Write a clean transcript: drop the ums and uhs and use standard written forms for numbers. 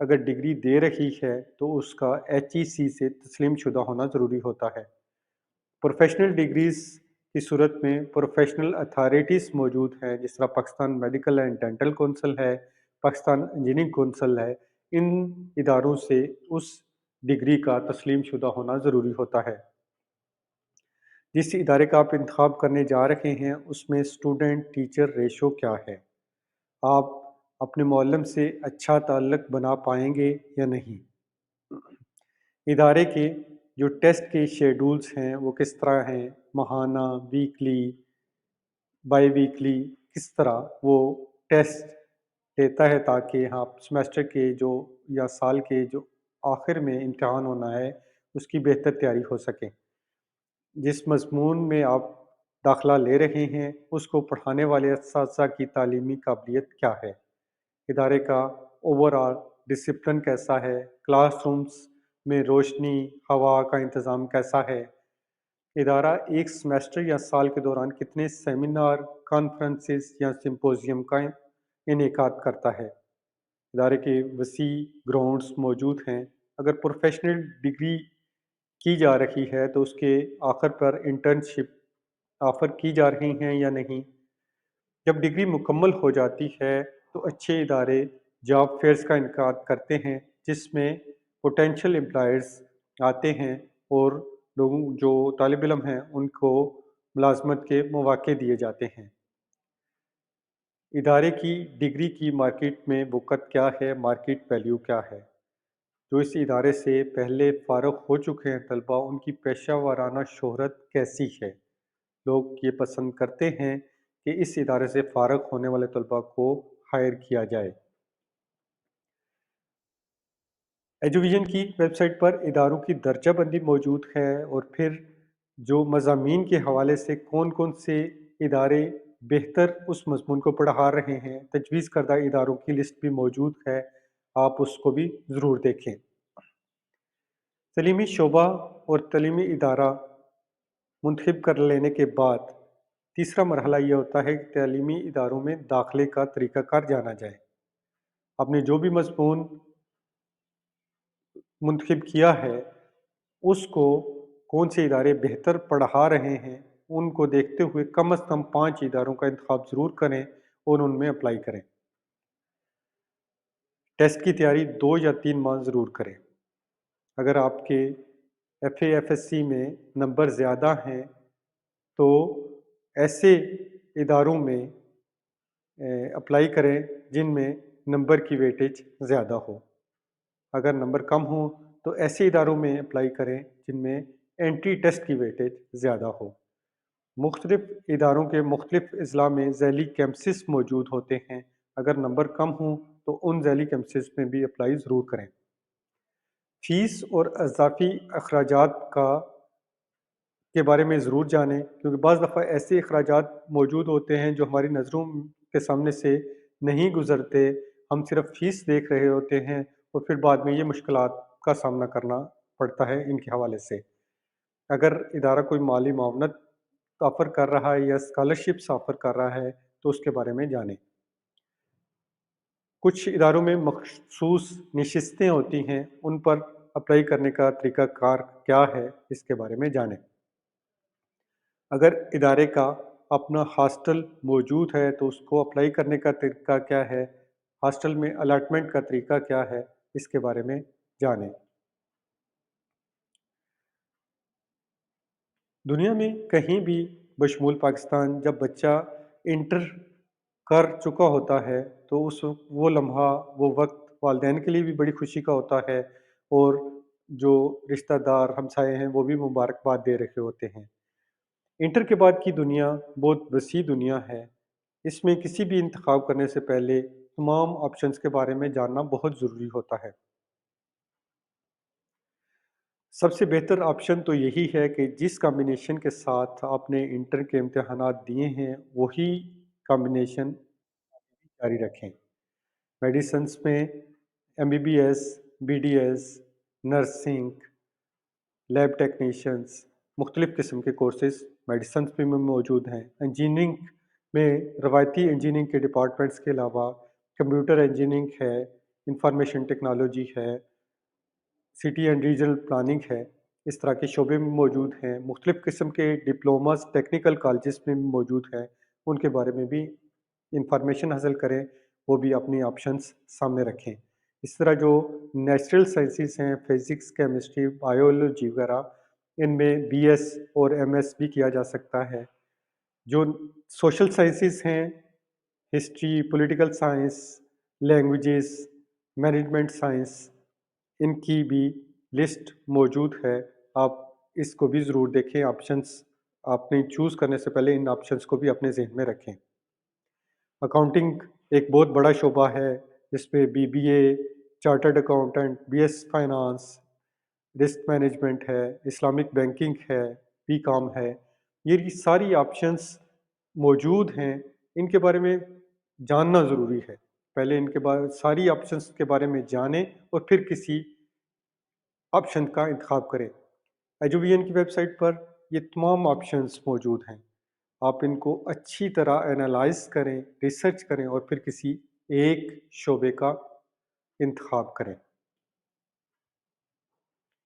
اگر ڈگری دے رہی ہے تو اس کا HEC سے تسلیم شدہ ہونا ضروری ہوتا ہے۔ پروفیشنل ڈگریز کی صورت میں پروفیشنل اتھارٹیز موجود ہیں، جس طرح Pakistan medical and dental council ہے، پاکستان انجینئرنگ کونسل ہے۔ ان اداروں سے اس ڈگری کا تسلیم شدہ ہونا ضروری ہوتا ہے۔ جس ادارے کا آپ انتخاب کرنے جا رہے ہیں اس میں اسٹوڈنٹ ٹیچر ریشو کیا ہے؟ آپ اپنے معلم سے اچھا تعلق بنا پائیں گے یا نہیں؟ ادارے کے جو ٹیسٹ کے شیڈولز ہیں وہ کس طرح ہیں؟ ماہانہ، ویکلی، بائی ویکلی، کس طرح وہ ٹیسٹ لیتا ہے تاکہ آپ سمیسٹر کے جو یا سال کے جو آخر میں امتحان ہونا ہے اس کی بہتر تیاری ہو سکے۔ جس مضمون میں آپ داخلہ لے رہے ہیں اس کو پڑھانے والے اساتذہ کی تعلیمی قابلیت کیا ہے؟ ادارے کا اوور آل ڈسپلن کیسا ہے؟ کلاس رومز میں روشنی، ہوا کا انتظام کیسا ہے؟ ادارہ ایک سمیسٹر یا سال کے دوران کتنے سیمینار، کانفرنسز یا سمپوزیم کا انعقاد کرتا ہے؟ ادارے کے وسیع گراؤنڈز موجود ہیں۔ اگر پروفیشنل ڈگری کی جا رہی ہے تو اس کے آخر پر انٹرنشپ آفر کی جا رہی ہیں یا نہیں؟ جب ڈگری مکمل ہو جاتی ہے تو اچھے ادارے جاب فیئرز کا انعقاد کرتے ہیں جس میں پوٹینشیل امپلائرز آتے ہیں اور لوگوں جو طالب علم ہیں ان کو ملازمت کے مواقع دیے جاتے ہیں۔ ادارے کی ڈگری کی مارکیٹ میں وقت کیا ہے؟ مارکیٹ ویلیو کیا ہے؟ جو اس ادارے سے پہلے فارغ ہو چکے ہیں طلباء، ان کی پیشہ ورانہ شہرت کیسی ہے؟ لوگ یہ پسند کرتے ہیں کہ اس ادارے سے فارغ ہونے والے طلباء کو ہائر کیا جائے۔ ایجوویژن کی ویب سائٹ پر اداروں کی درجہ بندی موجود ہے اور پھر جو مضامین کے حوالے سے کون کون سے ادارے بہتر اس مضمون کو پڑھا رہے ہیں، تجویز کردہ اداروں کی لسٹ بھی موجود ہے، آپ اس کو بھی ضرور دیکھیں۔ تعلیمی شعبہ اور تعلیمی ادارہ منتخب کر لینے کے بعد تیسرا مرحلہ یہ ہوتا ہے کہ تعلیمی اداروں میں داخلے کا طریقہ کار جانا جائے۔ آپ نے جو بھی مضمون منتخب کیا ہے اس کو کون سے ادارے بہتر پڑھا رہے ہیں ان کو دیکھتے ہوئے کم از کم 5 اداروں کا انتخاب ضرور کریں اور ان میں اپلائی کریں۔ ٹیسٹ کی تیاری 2 یا 3 ماہ ضرور کریں۔ اگر آپ کے FAFSC میں نمبر زیادہ ہیں تو ایسے اداروں میں اپلائی کریں جن میں نمبر کی ویٹیج زیادہ ہو۔ اگر نمبر کم ہوں تو ایسے اداروں میں اپلائی کریں جن میں انٹری ٹیسٹ کی ویٹیج زیادہ ہو۔ مختلف اداروں کے مختلف اضلاع میں ذیلی کیمپسز موجود ہوتے ہیں۔ اگر نمبر کم ہوں تو ان ذیلی کیمپسز میں بھی اپلائی ضرور کریں۔ فیس اور اضافی اخراجات کے بارے میں ضرور جانیں، کیونکہ بعض دفعہ ایسے اخراجات موجود ہوتے ہیں جو ہماری نظروں کے سامنے سے نہیں گزرتے، ہم صرف فیس دیکھ رہے ہوتے ہیں اور پھر بعد میں یہ مشکلات کا سامنا کرنا پڑتا ہے ان کے حوالے سے۔ اگر ادارہ کوئی مالی معاونت آفر کر رہا ہے یا اسکالرشپس آفر کر رہا ہے تو اس کے بارے میں جانیں۔ کچھ اداروں میں مخصوص نشستیں ہوتی ہیں، ان پر اپلائی کرنے کا طریقہ کار کیا ہے اس کے بارے میں جانیں۔ اگر ادارے کا اپنا ہاسٹل موجود ہے تو اس کو اپلائی کرنے کا طریقہ کیا ہے، ہاسٹل میں الاٹمنٹ کا طریقہ کیا ہے، اس کے بارے میں جانیں۔ دنیا میں کہیں بھی بشمول پاکستان جب بچہ انٹر کر چکا ہوتا ہے تو وہ لمحہ وہ وقت والدین کے لیے بھی بڑی خوشی کا ہوتا ہے اور جو رشتہ دار ہمسائے ہیں وہ بھی مبارکباد دے رہے ہوتے ہیں۔ انٹر کے بعد کی دنیا بہت وسیع دنیا ہے، اس میں کسی بھی انتخاب کرنے سے پہلے تمام آپشنز کے بارے میں جاننا بہت ضروری ہوتا ہے۔ سب سے بہتر آپشن تو یہی ہے کہ جس کمبینیشن کے ساتھ آپ نے انٹر کے امتحانات دیے ہیں وہی کمبینیشن جاری رکھیں۔ میڈیسنس میں MBBS، BDS، nursing, lab technicians, مختلف قسم کے کورسز میڈیسنس میں موجود ہیں۔ انجینئرنگ میں روایتی انجینئرنگ کے ڈپارٹمنٹس کے علاوہ کمپیوٹر انجینئرنگ ہے، انفارمیشن ٹیکنالوجی ہے، سٹی اینڈ ریجنل پلاننگ ہے، اس طرح کے شعبے میں موجود ہیں، مختلف قسم کے ڈپلوماز ٹیکنیکل کالجز میں بھی موجود ہیں، ان کے بارے میں بھی انفارمیشن حاصل کریں، وہ بھی اپنی آپشنس سامنے رکھیں۔ اس طرح جو نیچرل سائنسز ہیں، فزکس، کیمسٹری، بایولوجی وغیرہ، ان میں بی ایس اور ایم ایس بھی کیا جا سکتا ہے۔ جو سوشل سائنسز ہیں، history, political science, languages, management science, ان کی بھی لسٹ موجود ہے۔ آپ اس کو بھی ضرور دیکھیں، آپشنس آپ نے چوز کرنے سے پہلے ان آپشنس کو بھی اپنے ذہن میں رکھیں۔ اکاؤنٹنگ ایک بہت بڑا شعبہ ہے، جس پہ B B A, chartered accountant, B S finance, risk management ہے، اسلامک بینکنگ ہے، بی کام ہے، یہ ساری آپشنس موجود ہیں۔ ان کے بارے میں جاننا ضروری ہے، پہلے ان کے بارے ساری آپشنس کے بارے میں جانیں اور پھر کسی آپشن کا انتخاب کریں۔ ایجووین کی ویب سائٹ پر یہ تمام آپشنس موجود ہیں، آپ ان کو اچھی طرح انالائز کریں، ریسرچ کریں اور پھر کسی ایک شعبے کا انتخاب کریں۔